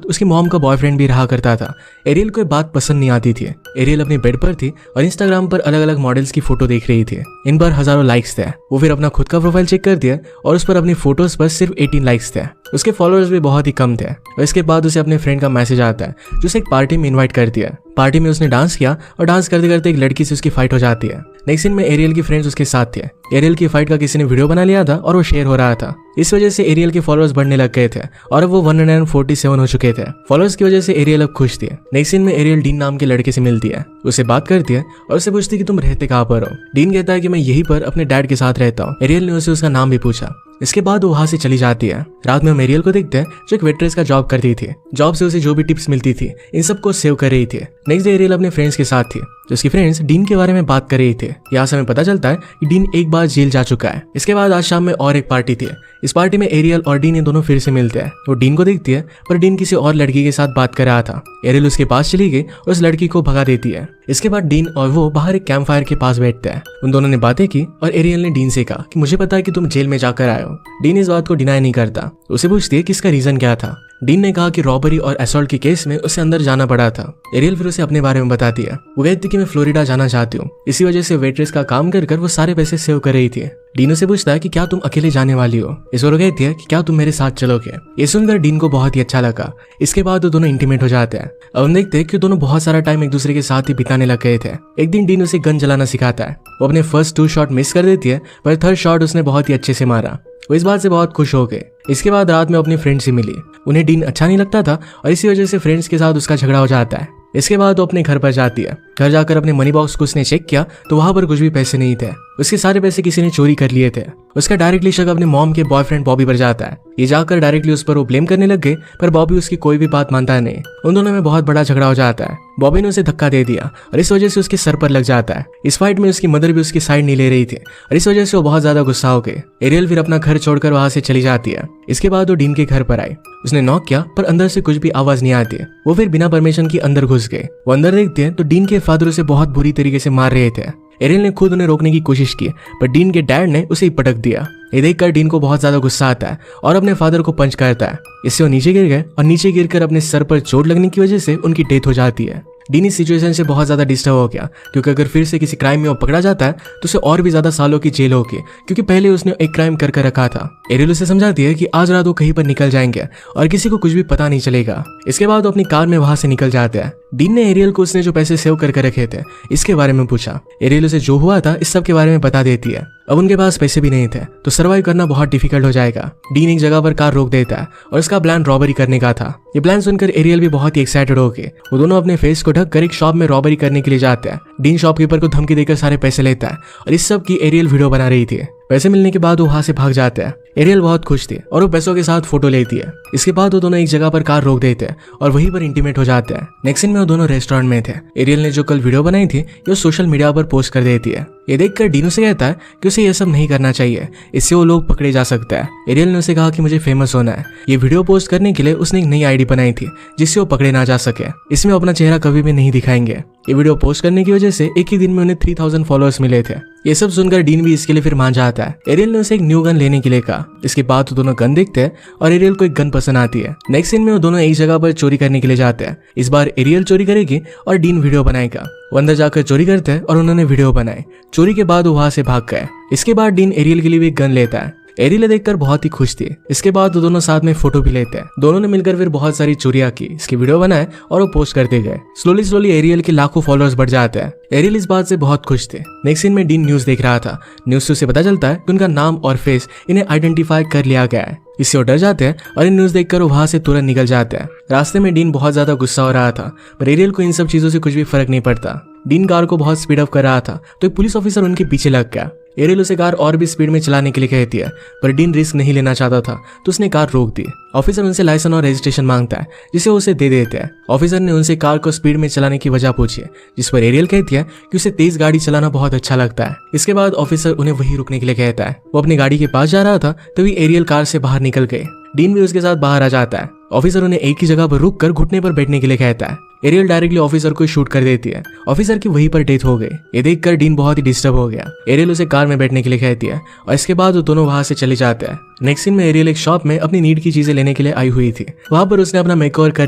उसकी मॉम का बॉयफ्रेंड भी रहा करता था। एरियल को बात पसंद नहीं आती थी। एरियल अपने बेड पर थी और इंस्टाग्राम पर अलग अलग मॉडल्स की फोटो देख रही थी। इन पर हजारों लाइक्स थे। वो फिर अपना खुद का प्रोफाइल चेक कर दिया और उस पर अपनी फोटोज पर सिर्फ 18 लाइक्स थे। उसके फॉलोअर्स भी बहुत ही कम थे। और इसके बाद उसे अपने फ्रेंड का मैसेज आता है जो उसे एक पार्टी में इन्वाइट करती है। पार्टी में उसने डांस किया और डांस करते करते एक लड़की से उसकी फाइट हो जाती है। नेक्स्ट सीन में एरियल की फ्रेंड्स उसके साथ थे। एरियल की फाइट का किसी ने वीडियो बना लिया था और वो शेयर हो रहा था। इस वजह से एरियल के फॉलोअर्स बढ़ने लग गए थे और अब वो 147 हो चुके थे। फॉलोअर्स की वजह से एरियल अब खुश थी। नेक्स्ट सीन में एरियल डीन नाम के लड़के से मिलती है, उससे बात करती है और उससे पूछती है कि तुम रहते कहाँ पर हो। डीन कहता है कि मैं यहीं पर अपने डैड के साथ रहता हूँ। एरियल ने उसे उसका नाम भी पूछा। इसके बाद वो वहां से चली जाती है। रात में हम एरियल को देखते हैं जो एक वेट्रेस का जॉब करती थी। जॉब से उसे जो भी टिप्स मिलती थी इन सबको सेव कर रही थी। नेक्स्ट डे एरियल अपने फ्रेंड्स के साथ थी। जो उसकी फ्रेंड्स डीन के बारे में बात कर रही थे। यहाँ से हमें पता चलता है कि डीन एक बार जेल जा चुका है। इसके बाद आज शाम में और एक पार्टी थी। इस पार्टी में एरियल और डीन ये दोनों फिर से मिलते हैं। वो डीन को देखती है पर डीन किसी और लड़की के साथ बात कर रहा था। एरियल उसके पास चली गई और उस लड़की को भगा देती है। इसके बाद डीन और वो बाहर एक कैंप फायर के पास बैठते हैं। उन दोनों ने बातें की और एरियल ने डीन से कहा कि मुझे पता है कि तुम जेल में जाकर आए हो। डीन इस बात को डिनाई नहीं करता। उसे पूछती है कि इसका रीजन क्या था। डीन ने कहा कि रॉबरी और असॉल्ट के केस में उसे अंदर जाना पड़ा था। एरियल फिर उसे अपने बारे में बताती है। वो कहती कि मैं फ्लोरिडा जाना चाहती हूँ। इसी वजह से वेट्रेस का काम कर वो सारे पैसे सेव कर रही थी। डीन से पूछता है कि क्या तुम अकेले जाने वाली हो। इस और कहती है कि क्या तुम मेरे साथ चलोगे। ये सुनकर डीन को बहुत ही अच्छा लगा। इसके बाद वो दोनों इंटीमेट हो जाते हैं। अब हम देखते हैं कि दोनों बहुत सारा टाइम एक दूसरे के साथ ही बिताने लग गए थे। एक दिन डीन उसे गन चलाना सिखाता है। वो अपने फर्स्ट 2 शॉट मिस कर देती है पर थर्ड शॉट उसने बहुत ही अच्छे से मारा। वो इस बात से बहुत खुश हो गए। इसके बाद रात में अपनी फ्रेंड से मिली। उन्हें डीन अच्छा नहीं लगता था और इसी वजह से फ्रेंड्स के साथ उसका झगड़ा हो जाता है। इसके बाद वो अपने घर पर जाती है। घर जाकर अपने मनी बॉक्स को उसने चेक किया तो वहां पर कुछ भी पैसे नहीं थे। उसके सारे पैसे किसी ने चोरी कर लिए थे। उसका डायरेक्टली शक अपने मॉम के बॉयफ्रेंड बॉबी पर जाता है। ये जाकर डायरेक्टली उस पर वो ब्लेम करने लग गए पर बॉबी उसकी कोई भी बात मानता नहीं। उन दोनों में बहुत बड़ा झगड़ा हो जाता है। बॉबी ने उसे धक्का दे दिया और इस वजह से उसके सर पर लग जाता है। इस फाइट में उसकी मदर भी उसकी साइड नहीं ले रही थी और इस वजह से वो बहुत ज्यादा गुस्सा हो गए। एरियल फिर अपना घर छोड़कर वहां से चली जाती है। इसके बाद वो डीन के घर पर आई। उसने नॉक किया पर अंदर से कुछ भी आवाज नहीं आती। वो फिर बिना परमिशन के अंदर घुस गए। वो अंदर देखते हैं तो डीन के फादर उसे बहुत बुरी तरीके से मार रहे थे। एरियल ने खुद उन्हें रोकने की कोशिश की पर डीन के डैड ने उसे ही पटक दिया। ये देखकर डीन को बहुत ज्यादा गुस्सा आता है और अपने फादर को पंच करता है। इससे वो नीचे गिर गए और नीचे गिरकर अपने सर पर चोट लगने की वजह से उनकी डेथ हो जाती है। डीन इस सिचुएशन से बहुत ज्यादा डिस्टर्ब हो गया क्योंकि अगर फिर से किसी क्राइम में वो पकड़ा जाता है तो उसे और भी ज्यादा सालों की जेल होगी क्योंकि पहले उसने एक क्राइम कर रखा था। एरियल उसे समझाती है कि आज रात वो कहीं पर निकल जाएंगे और किसी को कुछ भी पता नहीं चलेगा। इसके बाद वो अपनी कार में वहां से निकल जाते हैं। डीन ने एरियल को उसने जो पैसे सेव कर रखे थे इसके बारे में पूछा। एरियल उसे जो हुआ था इस सब के बारे में बता देती है। अब उनके पास पैसे भी नहीं थे तो सर्वाइव करना बहुत डिफिकल्ट हो जाएगा। डीन एक जगह पर कार रोक देता है और इसका प्लान रॉबरी करने का था। ये प्लान सुनकर एरियल भी बहुत ही एक्साइटेड हो गए। वो दोनों अपने फेस को ढककर एक शॉप में रॉबरी करने के लिए जाते हैं। डीन शॉपकीपर को धमकी देकर सारे पैसे लेता है और इस सब की एरियल वीडियो बना रही थी। पैसे मिलने के बाद वो वहां से भाग जाते हैं। एरियल बहुत खुश थी और वो पैसों के साथ फोटो लेती है। इसके बाद वो दोनों एक जगह पर कार रोक देते हैं और वहीं पर इंटीमेट हो जाते हैं। नेक्स्ट सीन में वो दोनों रेस्टोरेंट में थे। एरियल ने जो कल वीडियो बनाई थी ये सोशल मीडिया पर पोस्ट कर देती है। ये देखकर डीन उसे कहता है कि उसे ये सब नहीं करना चाहिए, इससे वो लोग पकड़े जा सकता है। एरियल ने उसे कहा कि मुझे फेमस होना है। ये वीडियो पोस्ट करने के लिए उसने एक नई आईडी बनाई थी जिससे वो पकड़े ना जा सके। इसमें अपना चेहरा कभी भी नहीं दिखाएंगे। ये वीडियो पोस्ट करने की वजह से एक ही दिन में उन्हें 3000 फॉलोअर्स मिले थे। ये सब सुनकर डीन भी इसके लिए फिर मान जाता है। एरियल ने उसे एक न्यू गन लेने के लिए कहा। इसके बाद वो दोनों गन देखते हैं और एरियल को एक गन पसंद आती है। नेक्स्ट सीन में वो दोनों एक जगह पर चोरी करने के लिए जाते हैं। इस बार एरियल चोरी करेगी और डीन वीडियो बनाएगा। वो अंदर जाकर चोरी करते हैं और उन्होंने वीडियो बनाए। चोरी के बाद वो वहां से भाग गए। इसके बाद डीन एरियल के लिए भी एक गन लेता है। एरियल देखकर बहुत ही खुश थी। इसके बाद वो दोनों साथ में फोटो भी लेते हैं। दोनों ने मिलकर फिर बहुत सारी चोरियां की, इसकी वीडियो बनाए और वो पोस्ट करते गए। स्लोली एरियल के लाखों फॉलोअर्स बढ़ जाते हैं। एरियल इस बात से बहुत खुश थे। नेक्स्ट सीन में डीन न्यूज देख रहा था। न्यूज से उसे पता चलता है कि उनका नाम और फेस इन्हें आइडेंटिफाई कर लिया गया है। इससे वो डर जाते हैं और इन न्यूज देखकर वो वहां से तुरंत निकल जाते हैं। रास्ते में डीन बहुत ज्यादा गुस्सा हो रहा था पर एरियल को इन सब चीजों से कुछ भी फर्क नहीं पड़ता। डीन कार को बहुत स्पीड अप कर रहा था तो एक पुलिस ऑफिसर उनके पीछे लग गया। एरियल उसे कार और भी स्पीड में चलाने के लिए कहती है पर डीन रिस्क नहीं लेना चाहता था तो उसने कार रोक दी। ऑफिसर उनसे लाइसेंस और रजिस्ट्रेशन मांगता है जिसे वो उसे दे देते हैं। ऑफिसर ने उनसे कार को स्पीड में चलाने की वजह पूछी जिस पर एरियल कहती है कि उसे तेज गाड़ी चलाना बहुत अच्छा लगता है। इसके बाद ऑफिसर उन्हें वहीं रुकने के लिए कहता है। वो अपनी गाड़ी के पास जा रहा था तभी एरियल कार से बाहर निकल गए। डीन भी उसके साथ बाहर आ जाता है। ऑफिसर उन्हें एक ही जगह पर रुक कर घुटने पर बैठने के लिए कहता है। एरियल डायरेक्टली ऑफिसर को शूट कर देती है। ऑफिसर की वहीं पर डेथ हो गई। ये देखकर डीन बहुत ही डिस्टर्ब हो गया। एरियल उसे कार में बैठने के लिए कहती है और इसके बाद वो दोनों वहां से चले जाते हैं। नेक्स्ट सीन में एरियल एक शॉप में अपनी नीड की चीजें लेने के लिए आई हुई थी। वहां पर उसने अपना मेकओवर कर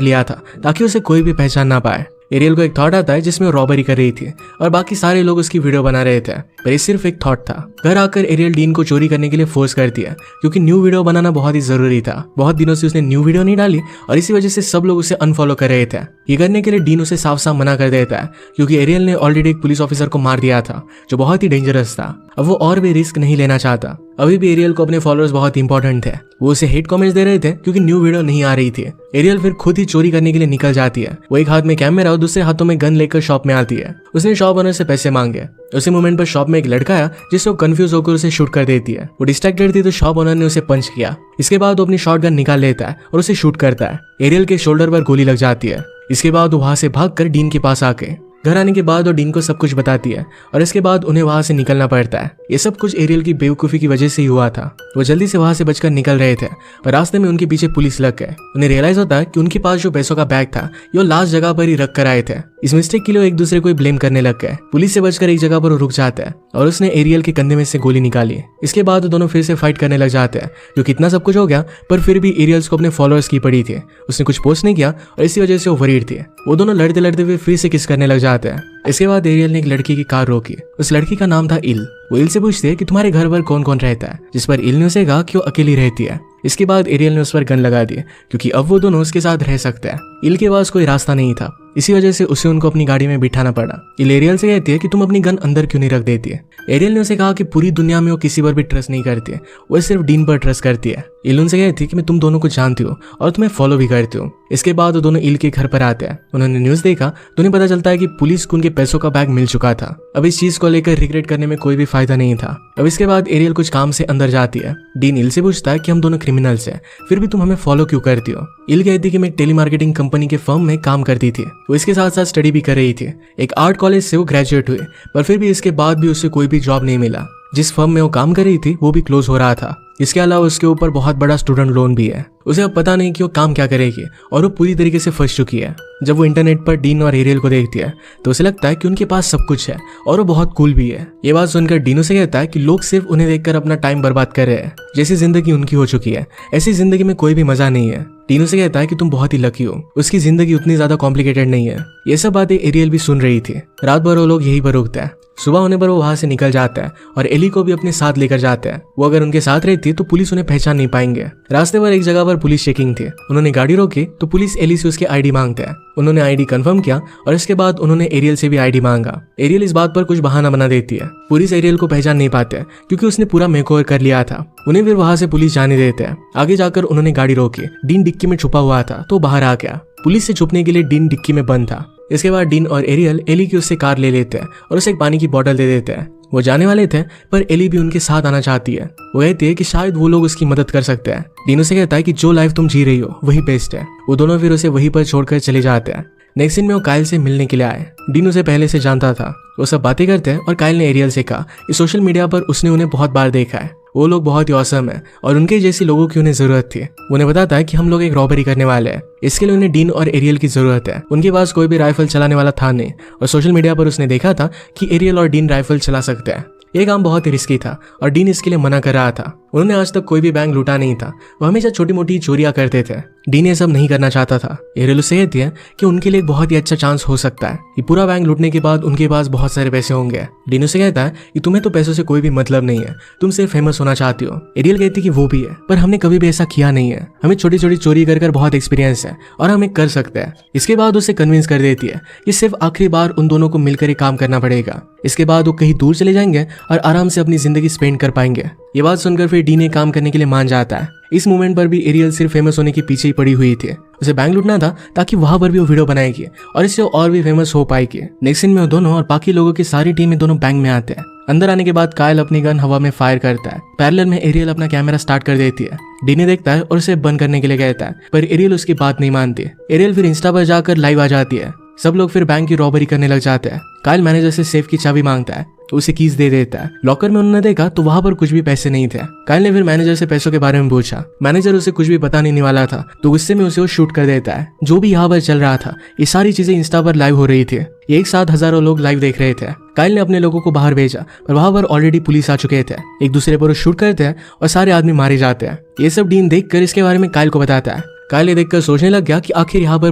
लिया था ताकि उसे कोई भी पहचान ना पाए। एरियल को एक थॉट आता है जिसमें वो रॉबरी कर रही थी और बाकी सारे लोग उसकी वीडियो बना रहे थे, पर ये सिर्फ एक थॉट था। घर आकर एरियल डीन को चोरी करने के लिए फोर्स करती है क्योंकि न्यू वीडियो बनाना बहुत ही जरूरी था। बहुत दिनों से उसने न्यू वीडियो नहीं डाली और इसी वजह से सब लोग उसे अनफॉलो कर रहे थे। ये करने के लिए डीन उसे साफ साफ मना कर देता है क्योंकि एरियल ने ऑलरेडी एक पुलिस ऑफिसर को मार दिया था जो बहुत ही डेंजरस था। अब वो और भी रिस्क नहीं लेना चाहता। अभी भी एरियल को अपने फॉलोअर्स बहुत इंपॉर्टेंट थे। वो उसे हेट कमेंट्स दे रहे थे क्योंकि न्यू वीडियो नहीं आ रही थी। एरियल फिर खुद ही चोरी करने के लिए निकल जाती है। वो एक हाथ में कैमरा और दूसरे हाथों में गन लेकर शॉप में आती है। उसने शॉप ओनर से पैसे मांगे। उसी मोमेंट पर शॉप में एक लड़का आया जिससे वो कंफ्यूज होकर उसे शूट कर देती है। वो डिस्ट्रैक्टेड थी तो शॉप ओनर ने उसे पंच किया। इसके बाद वो अपनी शॉटगन निकाल लेता है और उसे शूट करता है। एरियल के शोल्डर पर गोली लग जाती है। इसके बाद वो वहां से भागकर डीन के पास आके घर आने के बाद वो डीन को सब कुछ बताती है और इसके बाद उन्हें वहां से निकलना पड़ता है। ये सब कुछ एरियल की बेवकूफी की वजह से ही हुआ था। वो जल्दी से वहां से बचकर निकल रहे थे पर रास्ते में उनके पीछे पुलिस लग गए। उन्हें रियलाइज होता है कि उनके पास जो पैसों का बैग था ये लास्ट जगह पर ही रख कर आए थे। इस मिस्टेक के लिए एक दूसरे को ब्लेम करने लग गए। पुलिस से बचकर एक जगह पर रुक जाता है और उसने एरियल के कंधे में से गोली निकाली। इसके बाद दोनों फिर से फाइट करने लग जाते हैं। जो कितना सब कुछ हो गया पर फिर भी एरियल्स को अपने फॉलोअर्स की पड़ी थी। उसने कुछ पोस्ट नहीं किया और इसी वजह से वो वरीड थी। वो दोनों लड़ते लड़ते हुए फिर से किस करने लग जाते हैं। इसके बाद एरियल ने एक लड़की की कार रोकी। उस लड़की का नाम था इल। वो इल से पूछती है कि तुम्हारे घर पर कौन कौन रहता है, जिस पर इल ने उसे कहा कि वो अकेली रहती है। इसके बाद एरियल ने उस पर गन लगा दी क्योंकि अब वो दोनों उसके साथ रह सकते हैं। इल के पास कोई रास्ता नहीं था, इसी वजह से उसे उनको अपनी गाड़ी में बिठाना पड़ा। इल एरियल से कहती है कि तुम अपनी गन अंदर क्यों नहीं रख देती है। एरियल ने उसे कहा कि पूरी दुनिया में वो किसी पर भी ट्रस्ट नहीं करती है, वो सिर्फ डीन पर ट्रस्ट करती है। इल उनसे कहती है कि मैं तुम दोनों को जानती हूँ और तुम्हें फॉलो भी करती हूँ। इसके बाद वो दोनों इल के घर पर आते हैं। उन्होंने न्यूज देखा तो उन्हें पता चलता है कि पुलिस को उनके पैसों का बैग मिल चुका था। अब इस चीज को लेकर रिग्रेट करने में कोई भी फायदा नहीं था। अब इसके बाद एरियल कुछ काम से अंदर जाती है। डीन इल से पूछता है कि हम दोनों क्रिमिनल्स हैं, फिर भी तुम हमें फॉलो क्यों करती हो। इल कहती कि मैं टेलीमार्केटिंग कंपनी के फर्म में काम करती थी। वो इसके साथ साथ स्टडी भी कर रही थी। एक आर्ट कॉलेज से वो ग्रेजुएट हुए पर फिर भी इसके बाद भी उसे कोई भी जॉब नहीं मिला। जिस फर्म में वो काम कर रही थी वो भी क्लोज हो रहा था। इसके अलावा उसके ऊपर बहुत बड़ा स्टूडेंट लोन भी है। उसे अब पता नहीं कि वो काम क्या करेगी और वो पूरी तरीके से फंस चुकी है। जब वो इंटरनेट पर डीन और एरियल को देखती है तो उसे लगता है कि उनके पास सब कुछ है और वो बहुत कूल भी है। ये बात सुनकर डीन उसे कहता है कि लोग सिर्फ उन्हें देखकर अपना टाइम बर्बाद कर रहे हैं। जैसी जिंदगी उनकी हो चुकी है ऐसी जिंदगी में कोई भी मजा नहीं है। डीन उसे कहता है कि तुम बहुत ही लकी हो, उसकी जिंदगी उतनी ज्यादा कॉम्प्लिकेटेड नहीं है। ये सब बातें एरियल भी सुन रही थी। रात भर वो लोग यही पर रुकते हैं। सुबह होने पर वो वहां से निकल जाता है और एली को भी अपने साथ लेकर जाता है। वो अगर उनके साथ रहती तो पुलिस उन्हें पहचान नहीं पाएंगे। रास्ते पर एक जगह पर पुलिस चेकिंग थी। उन्होंने गाड़ी रोकी तो पुलिस एली से उसकी आईडी मांगते हैं। उन्होंने आईडी कंफर्म किया और इसके बाद उन्होंने एरियल से भी आईडी मांगा। एरियल इस बात पर कुछ बहाना बना देती है। पुलिस एरियल को पहचान नहीं पाते क्योंकि उसने पूरा मेकओवर कर लिया था। उन्हें फिर वहां से पुलिस जाने देते हैं। आगे जाकर उन्होंने गाड़ी रोकी। डीन डिक्की में छुपा हुआ था तो बाहर आ गया। पुलिस से छुपने के लिए डीन डिक्की में बंद था। इसके बाद डीन और एरियल एली की उससे कार ले लेते हैं और उसे एक पानी की बोतल दे देते हैं। वो जाने वाले थे पर एली भी उनके साथ आना चाहती है। वो कहती है कि शायद वो लोग उसकी मदद कर सकते हैं। डीन उसे कहता है कि जो लाइफ तुम जी रही हो वही बेस्ट है। वो दोनों फिर उसे वहीं पर छोड़कर चले जाते हैं। नेक्स्ट सीन में वो काइल से मिलने के लिए आए। डीन उसे पहले से जानता था। वो सब बातें करते हैं और काइल ने एरियल से कहा कि सोशल मीडिया पर उसने उन्हें बहुत बार देखा है। वो लोग बहुत ही औसम है और उनके जैसी लोगों की उन्हें जरूरत थी। उन्हें बताता है कि हम लोग एक रॉबरी करने वाले हैं, इसके लिए उन्हें डीन और एरियल की जरूरत है। उनके पास कोई भी राइफल चलाने वाला था नहीं और सोशल मीडिया पर उसने देखा था कि एरियल और डीन राइफल चला सकते हैं। ये काम बहुत ही रिस्की था और डीन इसके लिए मना कर रहा था। उन्होंने आज तक कोई भी बैंक लूटा नहीं था। वो हमेशा छोटी मोटी चोरियां करते थे। डीन ये सब नहीं करना चाहता था। एरियल उसे कहती है कि उनके लिए एक बहुत ही अच्छा चांस हो सकता है कि पूरा बैंक लूटने के बाद उनके पास बहुत सारे पैसे होंगे। डीन उसे कहता है कि तुम्हें तो पैसों से कोई भी मतलब नहीं है, तुम सिर्फ फेमस होना चाहती हो। एरियल कहती है कि वो भी है पर हमने कभी भी ऐसा किया नहीं है। हमें छोटी छोटी चोरी कर बहुत एक्सपीरियंस है और हम कर सकते हैं। इसके बाद उसे कन्विंस कर देती है कि सिर्फ आखिरी बार उन दोनों को मिलकर ही काम करना पड़ेगा। इसके बाद वो कहीं दूर चले जाएंगे और आराम से अपनी जिंदगी स्पेंड कर पाएंगे। ये बात सुनकर फिर डीन काम करने के लिए मान जाता है। इस मोमेंट पर भी एरियल सिर्फ फेमस होने के पीछे ही पड़ी हुई थी। उसे बैंक लूटना था ताकि वहां पर भी वो वीडियो बनाएगी और इससे और भी फेमस हो पाएगी। नेक्स्ट सीन में वो दोनों और बाकी लोगों की सारी टीम में दोनों बैंक में आते हैं। अंदर आने के बाद कायल अपनी गन हवा में फायर करता है। पैरेलल में एरियल अपना कैमरा स्टार्ट कर देती है। डीने देखता है और उसे बंद करने के लिए कहता है पर एरियल उसकी बात नहीं मानती। एरियल फिर इंस्टा पर जाकर लाइव आ जाती है। सब लोग फिर बैंक की रॉबरी करने लग जाते हैं। काइल मैनेजर से सेफ की चाबी मांगता है, उसे कीज दे देता है। लॉकर में उन्होंने देखा तो वहां पर कुछ भी पैसे नहीं थे। काइल ने फिर मैनेजर से पैसों के बारे में पूछा। मैनेजर उसे कुछ भी पता नहीं वाला था, तो गुस्से में उसे वो शूट कर देता है। जो भी यहाँ पर चल रहा था, ये सारी चीजें इंस्टा पर लाइव हो रही थी। एक साथ हजारों लोग लाइव देख रहे थे। काइल ने अपने लोगों को बाहर भेजा, पर वहां पर ऑलरेडी पुलिस आ चुके थे। एक दूसरे पर शूट करते हैं और सारे आदमी मारे जाते हैं। ये सब डीन देखकर इसके बारे में काइल को बताता है। काइल ये देखकर सोचने लग गया कि आखिर यहाँ पर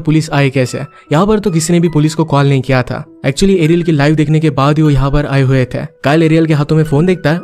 पुलिस आए कैसे। यहाँ पर तो किसी ने भी पुलिस को कॉल नहीं किया था। एक्चुअली एरियल की लाइव देखने के बाद ही वो यहाँ पर आए हुए थे। काइल एरियल के हाथों में फोन देखता है